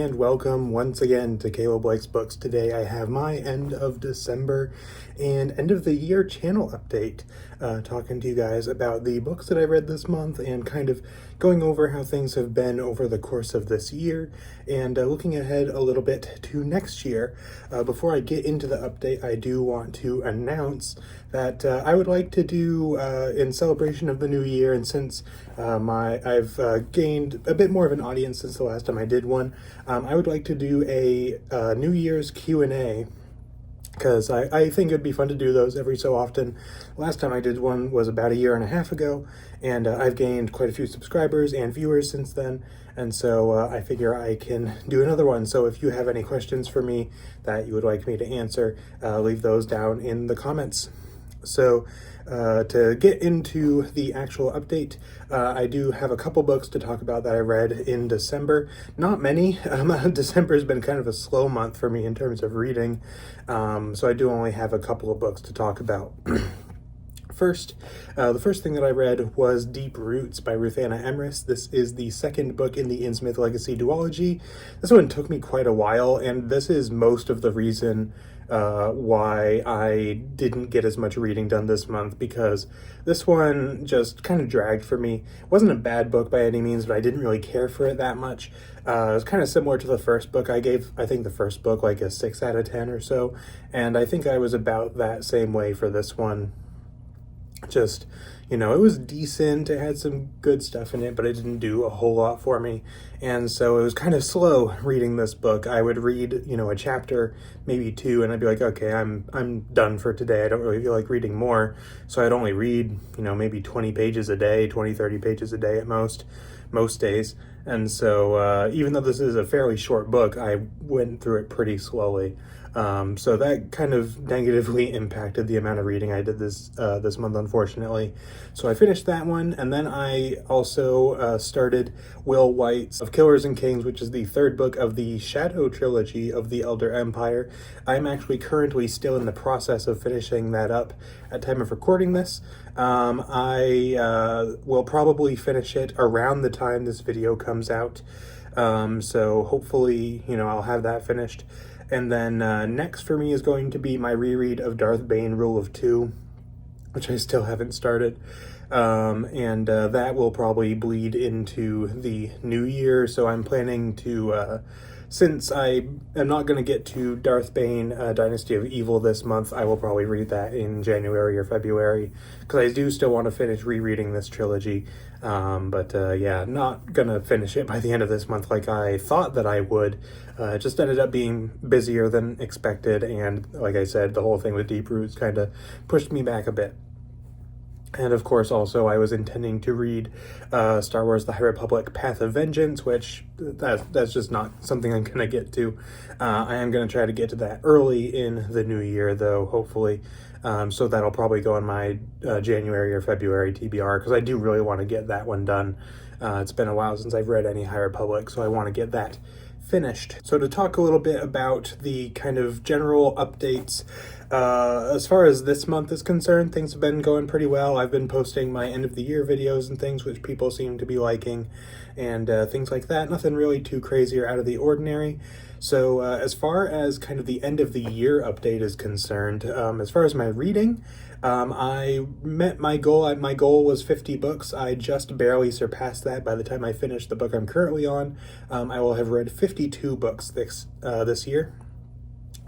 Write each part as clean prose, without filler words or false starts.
and welcome once again to Caleb Likes Books. Today I have my end of December and end of the year channel update, talking to you guys about the books that I read this month and kind of going over how things have been over the course of this year and looking ahead a little bit to next year. Before I get into the update, I do want to announce that I would like to do, in celebration of the new year, and since I've gained a bit more of an audience since the last time I did one, I would like to do a New Year's Q&A, because I think it'd be fun to do those every so often. Last time I did one was about a year and a half ago, and I've gained quite a few subscribers and viewers since then, and so I figure I can do another one. So if you have any questions for me that you would like me to answer, leave those down in the comments. So to get into the actual update, I do have a couple books to talk about that I read in December. Not many. December has been kind of a slow month for me in terms of reading, so I do only have a couple of books to talk about. First, the first thing that I read was Deep Roots by Ruth Anna Emrys. This is the second book in the Innsmouth Legacy duology. This one took me quite a while, and this is most of the reason why I didn't get as much reading done this month, because this one just kind of dragged for me. It wasn't a bad book by any means, but I didn't really care for it that much. It was kind of similar to the first book. I think the first book like a 6 out of 10 or so, and I think I was about that same way for this one. Just, it was decent. It had some good stuff in it, but it didn't do a whole lot for me. And so it was kind of slow reading this book. I would read, a chapter, maybe 2, and I'd be like, okay, I'm done for today. I don't really feel like reading more. So I'd only read, maybe 20 pages a day, 20, 30 pages a day at most days. And so even though this is a fairly short book, I went through it pretty slowly. So that kind of negatively impacted the amount of reading I did this month, unfortunately. So I finished that one, and then I also started Will White's Of Killers and Kings, which is the third book of the Shadow trilogy of the Elder Empire. I'm actually currently still in the process of finishing that up at time of recording this. I will probably finish it around the time this video comes out. So hopefully, I'll have that finished. And then next for me is going to be my reread of Darth Bane Rule of Two, which I still haven't started. And that will probably bleed into the new year. So I'm planning to, since I am not going to get to Darth Bane Dynasty of Evil this month, I will probably read that in January or February, because I do still want to finish rereading this trilogy. Yeah, not gonna finish it by the end of this month like I thought that I would. It just ended up being busier than expected, and like I said, the whole thing with Deep Roots kind of pushed me back a bit. And of course, also, I was intending to read Star Wars The High Republic Path of Vengeance, which that's just not something I'm going to get to. I am going to try to get to that early in the new year, though, hopefully. So that'll probably go on my January or February TBR, because I do really want to get that one done. It's been a while since I've read any High Republic, so I want to get that finished. So to talk a little bit about the kind of general updates, as far as this month is concerned, things have been going pretty well. I've been posting my end of the year videos and things, which people seem to be liking, and things like that. Nothing really too crazy or out of the ordinary. So as far as kind of the end of the year update is concerned, as far as my reading, I met my goal. My goal was 50 books. I just barely surpassed that. By the time I finish the book I'm currently on, I will have read 52 books this year,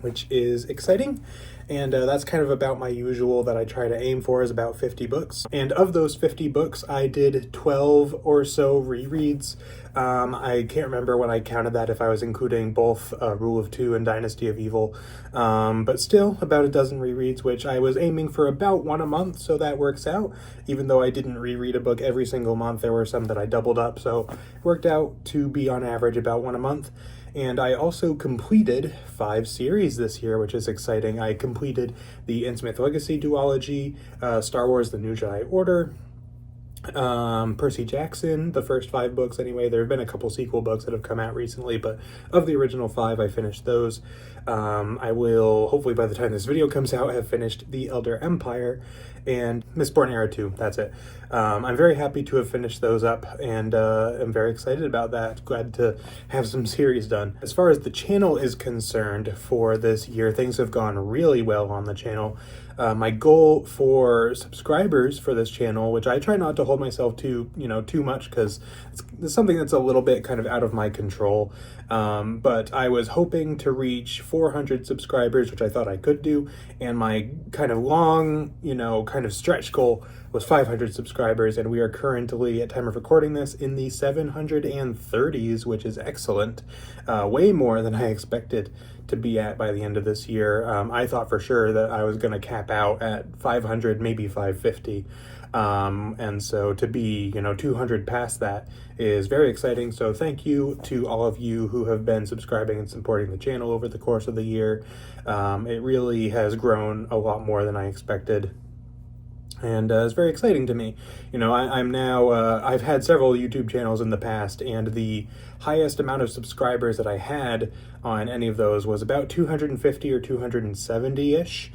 which is exciting. And that's kind of about my usual that I try to aim for, is about 50 books. And of those 50 books, I did 12 or so rereads. I can't remember when I counted that, if I was including both Rule of Two and Dynasty of Evil. But still, about a dozen rereads, which I was aiming for about one a month, so that works out. Even though I didn't reread a book every single month, there were some that I doubled up, so it worked out to be on average about one a month. And I also completed 5 series this year, which is exciting. I completed the Innsmouth Legacy duology, Star Wars The New Jedi Order, Percy Jackson, the first 5 books anyway. There have been a couple sequel books that have come out recently, but of the original 5, I finished those. I will, hopefully by the time this video comes out, have finished The Elder Empire and Mistborn Era 2. That's it. I'm very happy to have finished those up, and I'm very excited about that. Glad to have some series done. As far as the channel is concerned for this year, things have gone really well on the channel. My goal for subscribers for this channel, which I try not to hold myself to, too much, because it's something that's a little bit kind of out of my control. But I was hoping to reach 400 subscribers, which I thought I could do. And my kind of long, kind of stretch goal was 500 subscribers. And we are currently, at time of recording this, in the 730s, which is excellent. Way more than I expected to be at by the end of this year. I thought for sure that I was going to cap out at 500, maybe 550. And so to be, 200 past that is very exciting. So thank you to all of you who have been subscribing and supporting the channel over the course of the year. It really has grown a lot more than I expected. And it's very exciting to me. I'm now, I've had several YouTube channels in the past, and the highest amount of subscribers that I had on any of those was about 250 or 270-ish,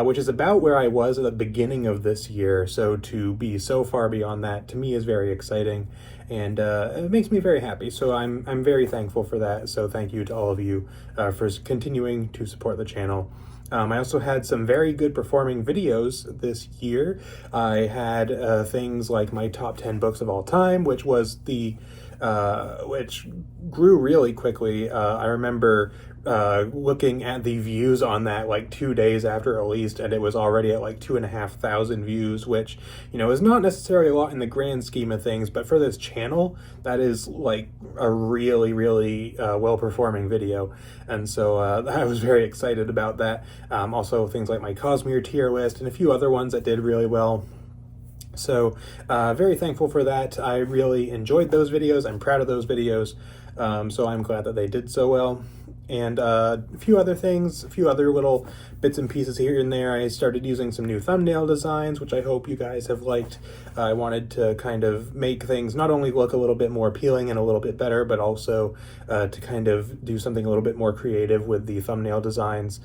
which is about where I was at the beginning of this year. So to be so far beyond that, to me, is very exciting, and it makes me very happy. So I'm very thankful for that. So thank you to all of you for continuing to support the channel. I also had some very good performing videos this year. I had things like my top 10 books of all time, which was which grew really quickly. I remember looking at the views on that like 2 days after it released, and it was already at like 2,500 views, which, is not necessarily a lot in the grand scheme of things, but for this channel, that is like a really, really well-performing video. And so I was very excited about that. Also things like my Cosmere tier list and a few other ones that did really well. So very thankful for that. I really enjoyed those videos. I'm proud of those videos. So I'm glad that they did so well. And a few other things, a few other little bits and pieces here and there. I started using some new thumbnail designs, which I hope you guys have liked. I wanted to kind of make things not only look a little bit more appealing and a little bit better, but also to kind of do something a little bit more creative with the thumbnail designs.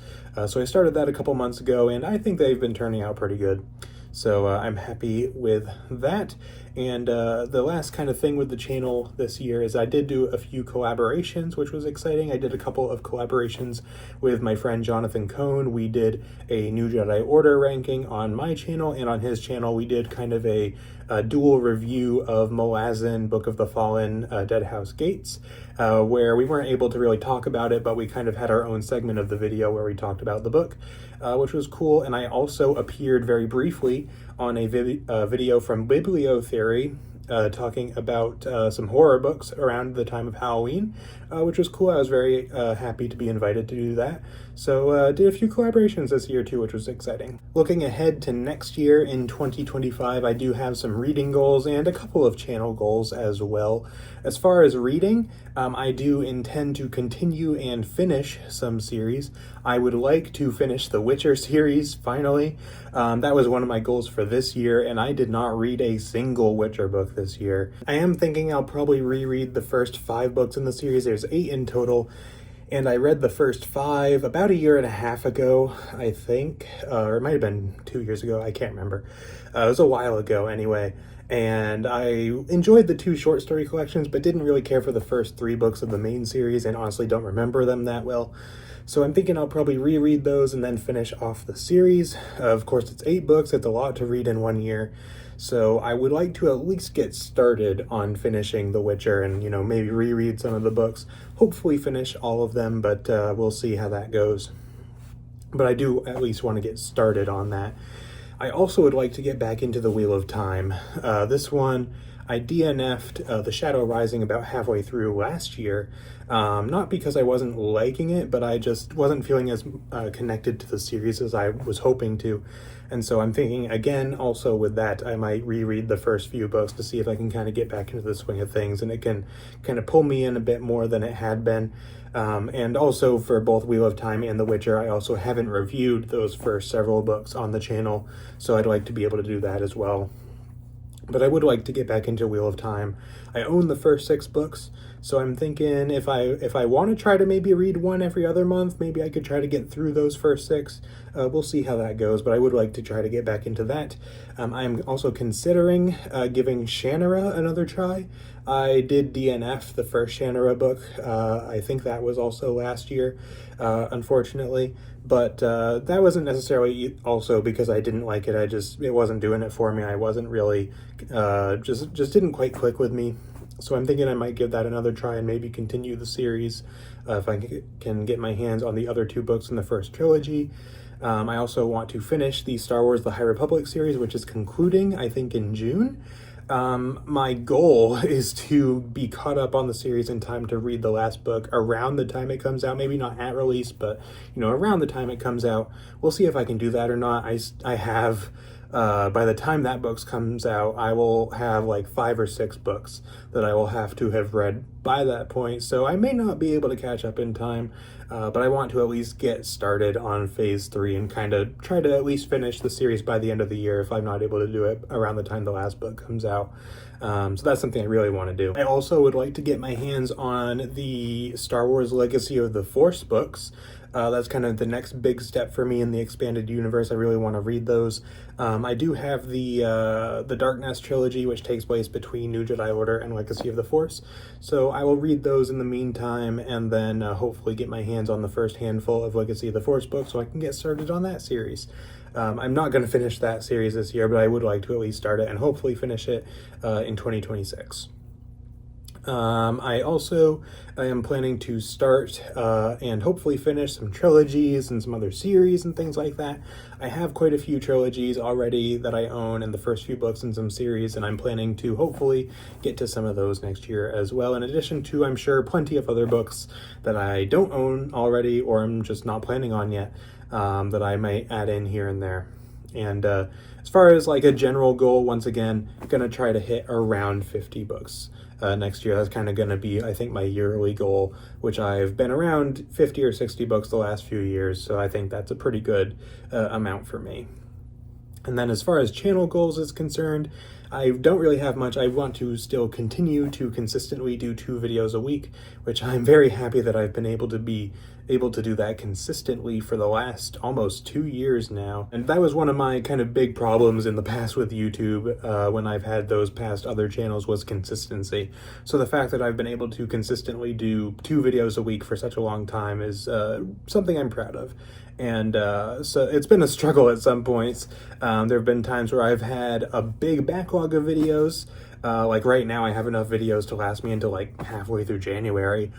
So I started that a couple months ago, and I think they've been turning out pretty good. So I'm happy with that. And the last kind of thing with the channel this year is I did do a few collaborations, which was exciting. I did a couple of collaborations with my friend Jonathan Cohn. We did a New Jedi Order ranking on my channel, and on his channel we did kind of a dual review of Malazan, Book of the Fallen, Deadhouse Gates, where we weren't able to really talk about it, but we kind of had our own segment of the video where we talked about the book, which was cool. And I also appeared very briefly on a video from Bibliotheory, talking about some horror books around the time of Halloween, which was cool. I was very happy to be invited to do that. So did a few collaborations this year too, which was exciting. Looking ahead to next year in 2025, I do have some reading goals and a couple of channel goals as well. As far as reading, I do intend to continue and finish some series. I would like to finish the Witcher series, finally. That was one of my goals for this year, and I did not read a single Witcher book this year. I am thinking I'll probably reread the first 5 books in the series. There's 8 in total, and I read the first 5 about 1.5 years ago, I think, or it might have been 2 years ago, I can't remember. It was a while ago anyway. And I enjoyed the 2 short story collections, but didn't really care for the first 3 books of the main series, and honestly don't remember them that well. So I'm thinking I'll probably reread those and then finish off the series. Of course, it's 8 books, it's a lot to read in 1 year. So I would like to at least get started on finishing The Witcher and, maybe reread some of the books. Hopefully finish all of them, but we'll see how that goes. But I do at least want to get started on that. I also would like to get back into the Wheel of Time. This one, I DNF'd The Shadow Rising about halfway through last year. Not because I wasn't liking it, but I just wasn't feeling as connected to the series as I was hoping to. And so I'm thinking, again, also with that, I might reread the first few books to see if I can kind of get back into the swing of things, and it can kind of pull me in a bit more than it had been. And also for both Wheel of Time and The Witcher, I also haven't reviewed those first several books on the channel, so I'd like to be able to do that as well. But I would like to get back into Wheel of Time. I own the first 6 books, so I'm thinking if I want to try to maybe read one every other month, maybe I could try to get through those first 6. We'll see how that goes, but I would like to try to get back into that. I'm also considering giving Shannara another try. I did DNF, the first Shannara book. I think that was also last year, unfortunately. But that wasn't necessarily also because I didn't like it. It wasn't doing it for me. I wasn't really, just didn't quite click with me. So I'm thinking I might give that another try and maybe continue the series if I can get my hands on the other 2 books in the first trilogy. I also want to finish the Star Wars The High Republic series, which is concluding, I think, in June. My goal is to be caught up on the series in time to read the last book around the time it comes out. Maybe not at release, but, around the time it comes out. We'll see if I can do that or not. I have, by the time that book comes out, I will have like 5 or 6 books that I will have to have read by that point. So I may not be able to catch up in time, but I want to at least get started on phase 3 and kind of try to at least finish the series by the end of the year if I'm not able to do it around the time the last book comes out. So that's something I really want to do. I also would like to get my hands on the Star Wars Legacy of the Force books. That's kind of the next big step for me in the expanded universe. I really want to read those. I do have the Darkness trilogy, which takes place between New Jedi Order and Legacy of the Force. So I will read those in the meantime, and then hopefully get my hands on the first handful of Legacy of the Force books so I can get started on that series. I'm not going to finish that series this year, but I would like to at least start it and hopefully finish it in 2026. I also am planning to start and hopefully finish some trilogies and some other series and things like that. I have quite a few trilogies already that I own and the first few books in some series, and I'm planning to hopefully get to some of those next year as well, in addition to, I'm sure, plenty of other books that I don't own already or I'm just not planning on yet that I might add in here and there. And as far as like a general goal, once again, I'm going to try to hit around 50 books next year. That's kind of going to be, I think, my yearly goal, which I've been around 50 or 60 books the last few years. So I think that's a pretty good amount for me. And then as far as channel goals is concerned, I don't really have much. I want to still continue to consistently do 2 videos a week, which I'm very happy that I've been able to do that consistently for the last almost 2 years now. And that was one of my kind of big problems in the past with YouTube when I've had those past other channels, was consistency. So the fact that I've been able to consistently do 2 videos a week for such a long time is something I'm proud of. And so it's been a struggle at some points. There have been times where I've had a big backlog of videos. Like right now I have enough videos to last me until like halfway through January,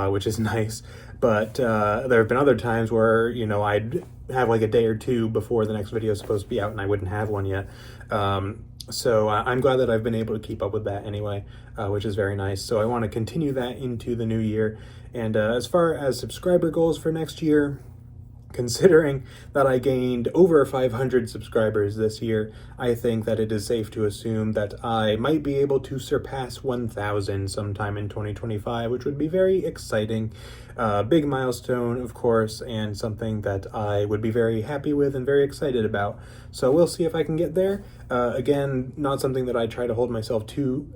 which is nice. But there have been other times where, I'd have like a day or 2 before the next video is supposed to be out and I wouldn't have one yet. So I'm glad that I've been able to keep up with that anyway, which is very nice. So I want to continue that into the new year. And as far as subscriber goals for next year, considering that I gained over 500 subscribers this year, I think that it is safe to assume that I might be able to surpass 1,000 sometime in 2025, which would be very exciting. Big milestone, of course, and something that I would be very happy with and very excited about. So we'll see if I can get there. Again, not something that I try to hold myself too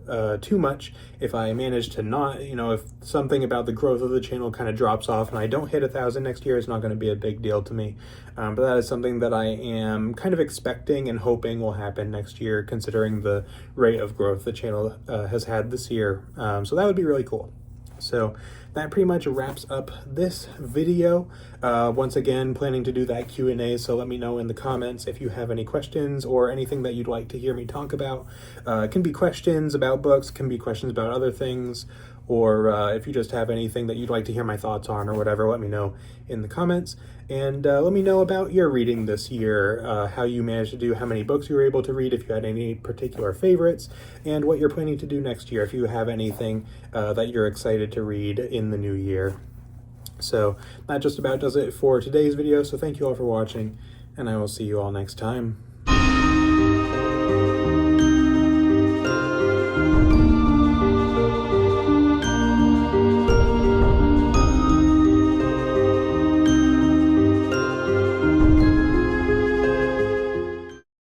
much. If I manage to not, if something about the growth of the channel kind of drops off and I don't hit 1,000 next year, it's not going to be a big deal to me. But that is something that I am kind of expecting and hoping will happen next year, considering the rate of growth the channel has had this year. So that would be really cool. So that pretty much wraps up this video. Once again, planning to do that Q&A, so let me know in the comments if you have any questions or anything that you'd like to hear me talk about. It can be questions about books, can be questions about other things, or if you just have anything that you'd like to hear my thoughts on or whatever, let me know in the comments. And let me know about your reading this year, how you managed to do, how many books you were able to read, if you had any particular favorites, and what you're planning to do next year, if you have anything that you're excited to read in the new year. So that just about does it for today's video, so thank you all for watching, and I will see you all next time.